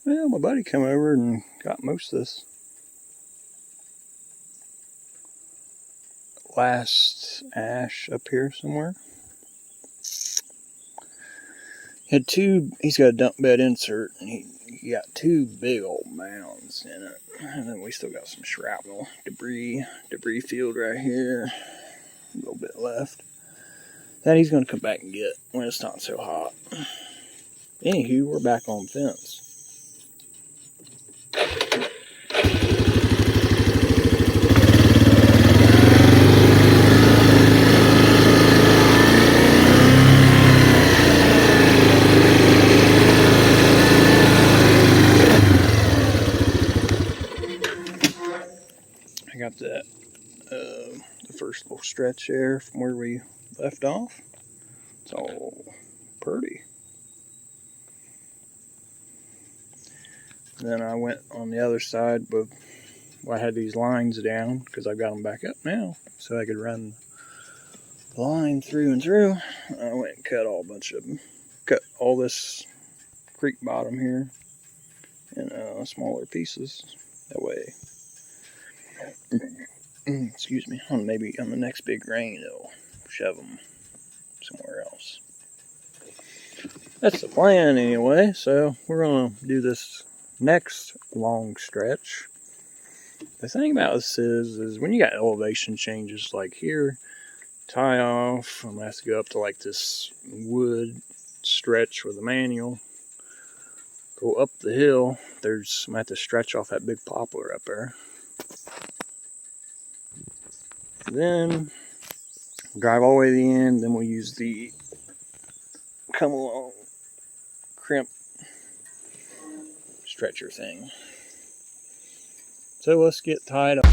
Well, my buddy came over and got most of this last ash up here somewhere. He's got a dump bed insert, and he got two big old mounds in it. And then we still got some shrapnel debris field right here. A little bit left. That he's going to come back and get when it's not so hot. Anywho, we're back on fence. I got that the first little stretch there from where we left off. It's all pretty. Then I went on the other side, but I had these lines down because I've got them back up now, so I could run the line through and through. I went and cut a bunch of them. Cut all this creek bottom here in smaller pieces. That way, excuse me, maybe on the next big rain, it'll shove them somewhere else. That's the plan anyway, so we're going to do this next long stretch. The thing about this is when you got elevation changes like here, tie off, I'm going to have to go up to like this wood stretch with a manual, go up the hill. I'm going to have to stretch off that big poplar up there. Then drive all the way to the end, then we'll use the come along crimp stretcher thing. So let's get tied up.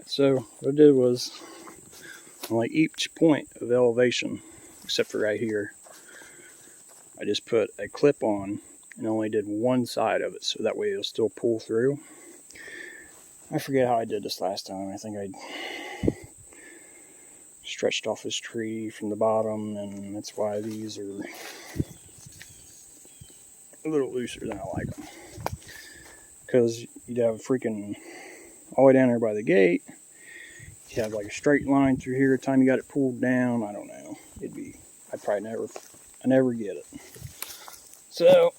So what I did was, on like each point of elevation, except for right here, I just put a clip on and only did one side of it, so that way it'll still pull through. I forget how I did this last time. I think I stretched off this tree from the bottom, and that's why these are a little looser than I like them. Because you'd have freaking all the way down there by the gate, you have like a straight line through here. The time you got it pulled down, I don't know. I never get it. So,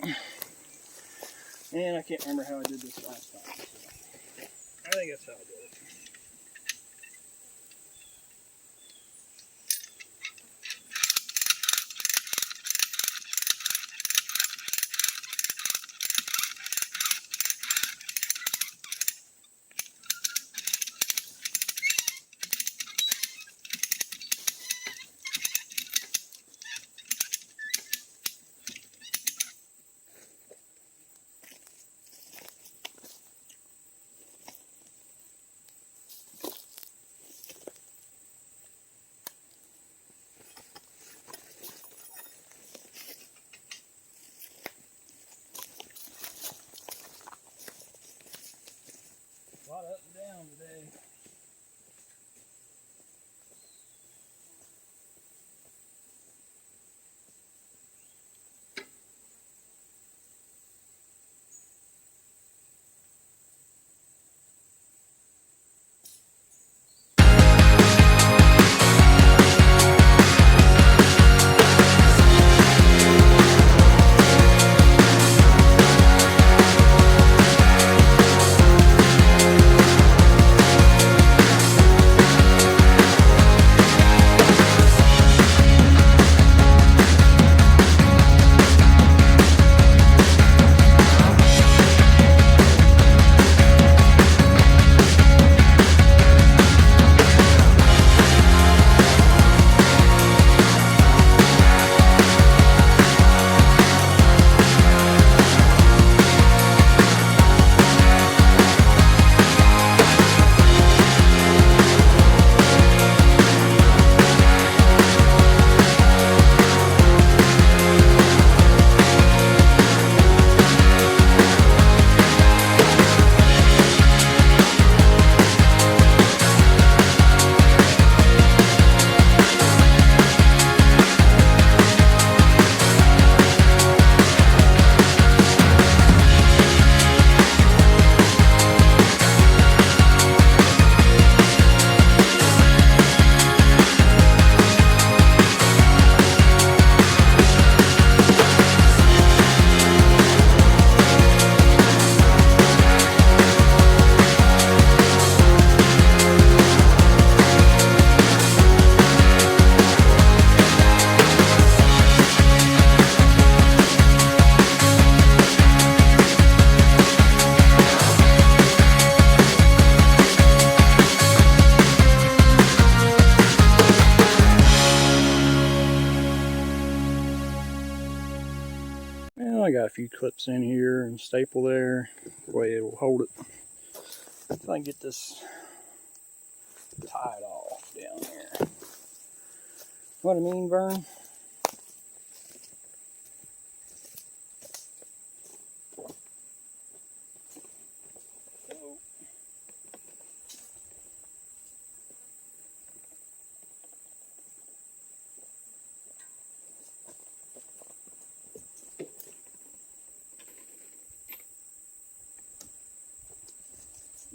and I can't remember how I did this last time. So I think that's how I did it. A lot up and down today. got a few clips in here and staple there. The way it will hold it. If I can get this tied off down here. What I mean, Vern?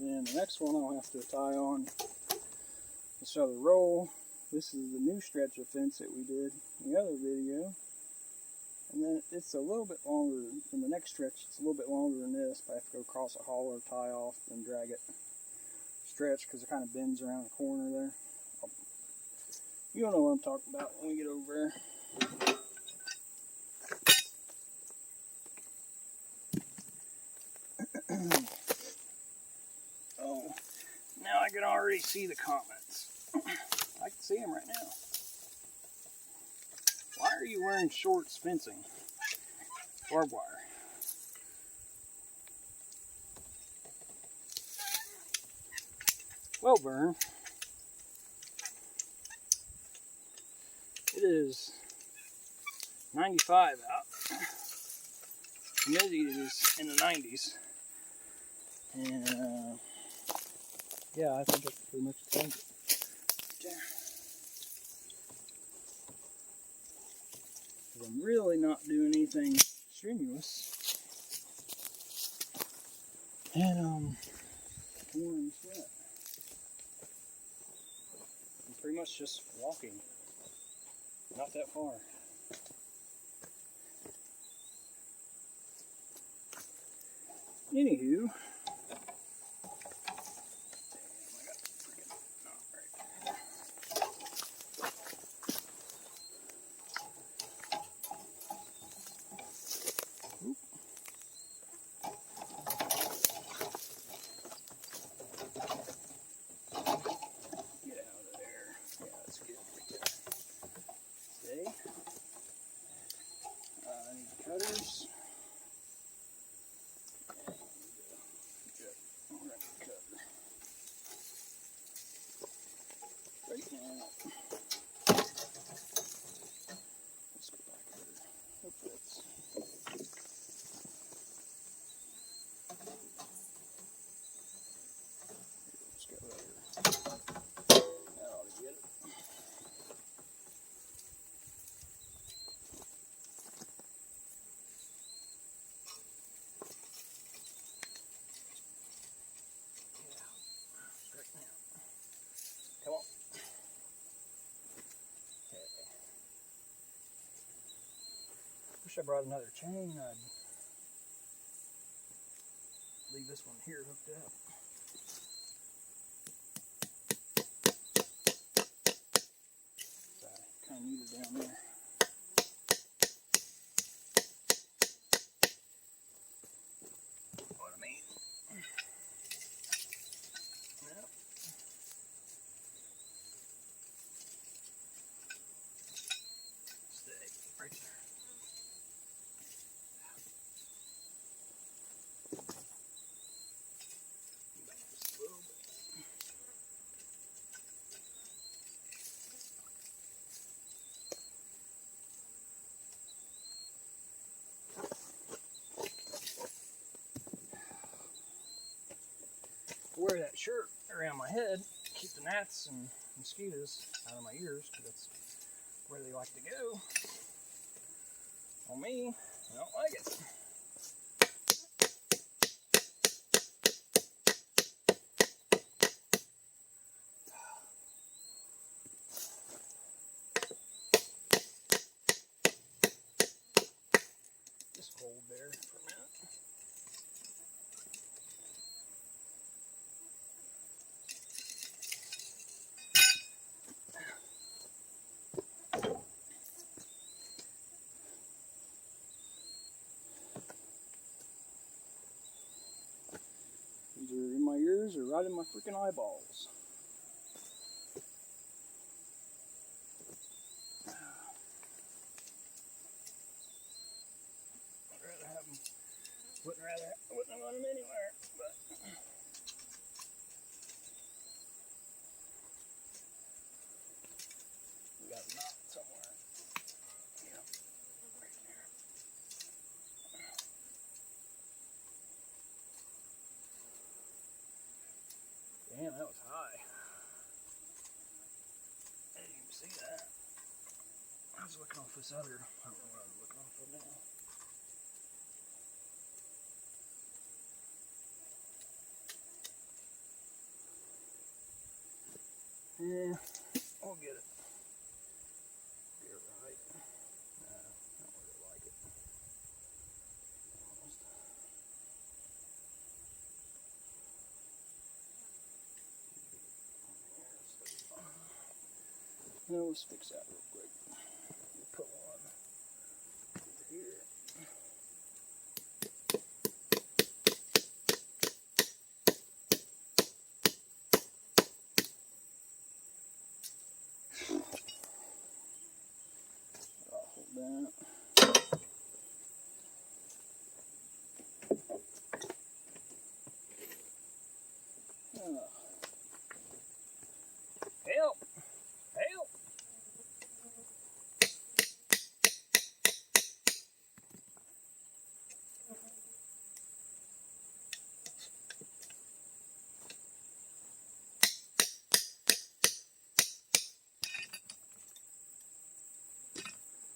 And the next one I'll have to tie on this other roll. This is the new stretch of fence that we did in the other video. And then it's a little bit longer than the next stretch. It's a little bit longer than this, but I have to go across a holler, tie off, and drag it stretch because it kind of bends around the corner there. You'll know what I'm talking about when we get over there. Oh, now I can already see the comments. I can see them right now. Why are you wearing shorts fencing? Barbed wire. Well, Vern, it is 95 out. Humidity is in the 90s. And yeah, I think that's pretty much explains it. I'm really not doing anything strenuous. And I'm pouring sweat. I'm pretty much just walking. Not that far. Anywho, cutters. Right now. Let's go back here. Hope that's. Let's go right here. That ought to get it. Come on. Okay. Wish I brought another chain. I'd leave this one here hooked up. So I kind of need it down there. What I mean. Yep. Stay right there. Wear that shirt around my head, keep the gnats and mosquitoes out of my ears, because that's where they like to go. On me, I don't like it. Just hold there for a minute. These are in my ears or right in my freaking eyeballs. I'd rather have I wouldn't have run them anywhere, but we got a knot somewhere. Yeah, right there. Damn, that was high. I didn't even see that. I was looking off this other, I don't know what I was looking off of now. Yeah, I'll get it. Get it right. No, not where I like it. Almost. Now let's fix that real quick. We'll put one over here. I'll hold that. Help! Help!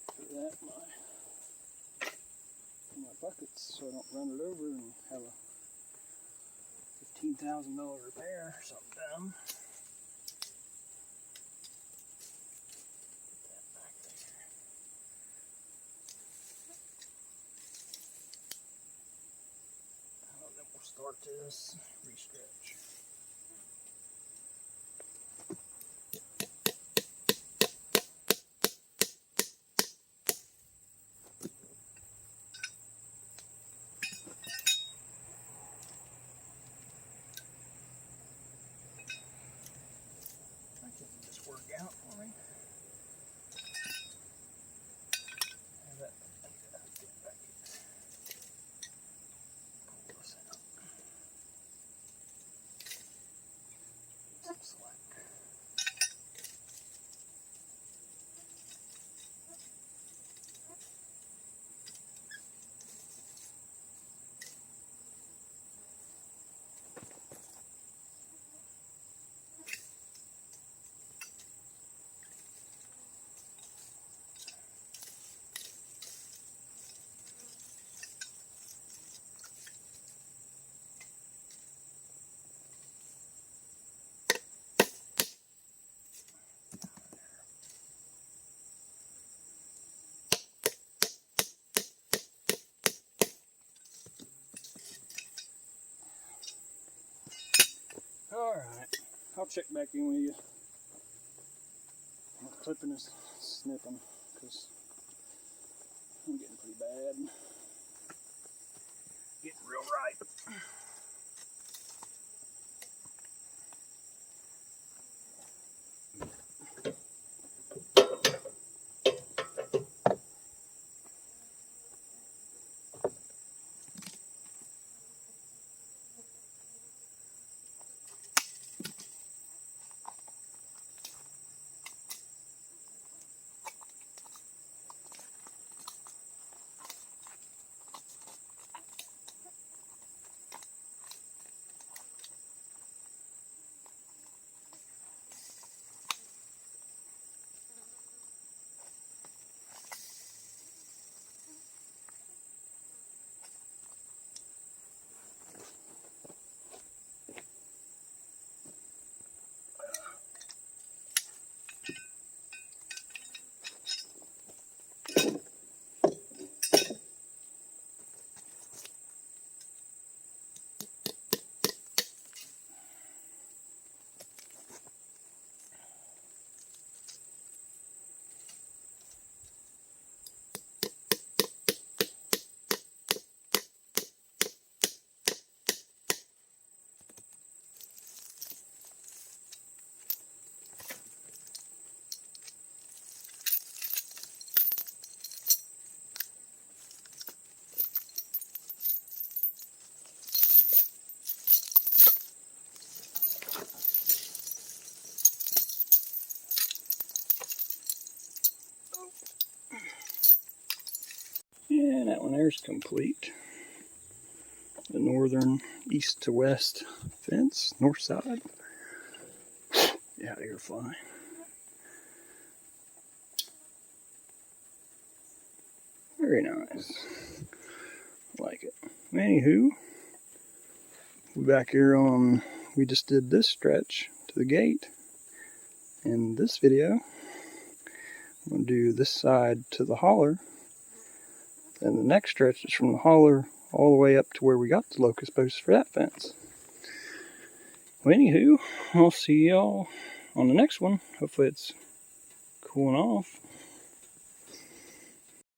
Put that in my buckets so I don't run it over and have a $15,000 repair or something done. Put that back there. And then we'll start this restretch. I think this work out for me. Have that, I need to get back here. Pull this out. Some slack. Alright, I'll check back in with you. I'm clipping this, snipping, because I'm getting pretty bad. Getting real ripe. there's complete. The northern east to west fence, north side. Yeah, you're fine. Very nice. Like it. Anywho, we're back here on, we just did this stretch to the gate. In this video, I'm going to do this side to the holler. And the next stretch is from the holler all the way up to where we got the locust posts for that fence. Well, anywho, I'll see y'all on the next one. Hopefully it's cooling off.